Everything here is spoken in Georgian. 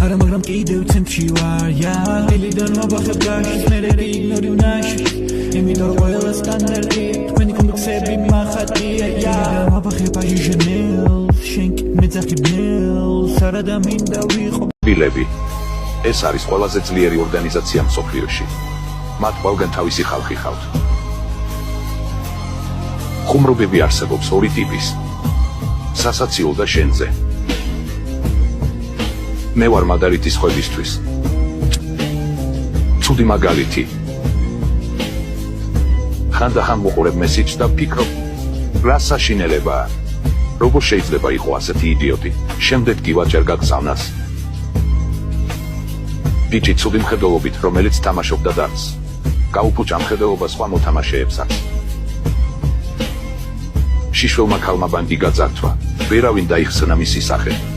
არა მაგრამ კიდევ ცენტრში ვარ დილიდან ვაბახებ გაშის მე რე იგნორი ვნაშის იმიტომ რომ ყველა სტანდარტი თქვენი კომპლექსები მახატია ვაბახებ აჟჟენელს შენ კი მეძახებნელს არა და მინდა ვიყო ბილები ეს არის ყველაზე ძლიერი ორგანიზაცია მსოფლიოში მათ ყველგან თავისი ხალხი ხავთ ხუმრობები არსებობს ორი ტიპის სასაცილო და შენზე მე ვარ მაგალითი სხვებისთვის ცუდი მაგალითი ხანდახან ვუყურებ მესიჯს და ვფიქრობ რა საშინელებაა როგორ შეიძლება იყო ასეთი იდიოტი შემდეგ კი ვაჭერ გაგზავნას ბიჭი ცუდი მხედველობით რომელიც თამაშობდა დარტს გაუფუჭა მხედველობა სხვა მოთამაშეებსაც შიშველმა ქალმა ბანდი გაძარცვა ვერავინ დაიხსნა მისი სახე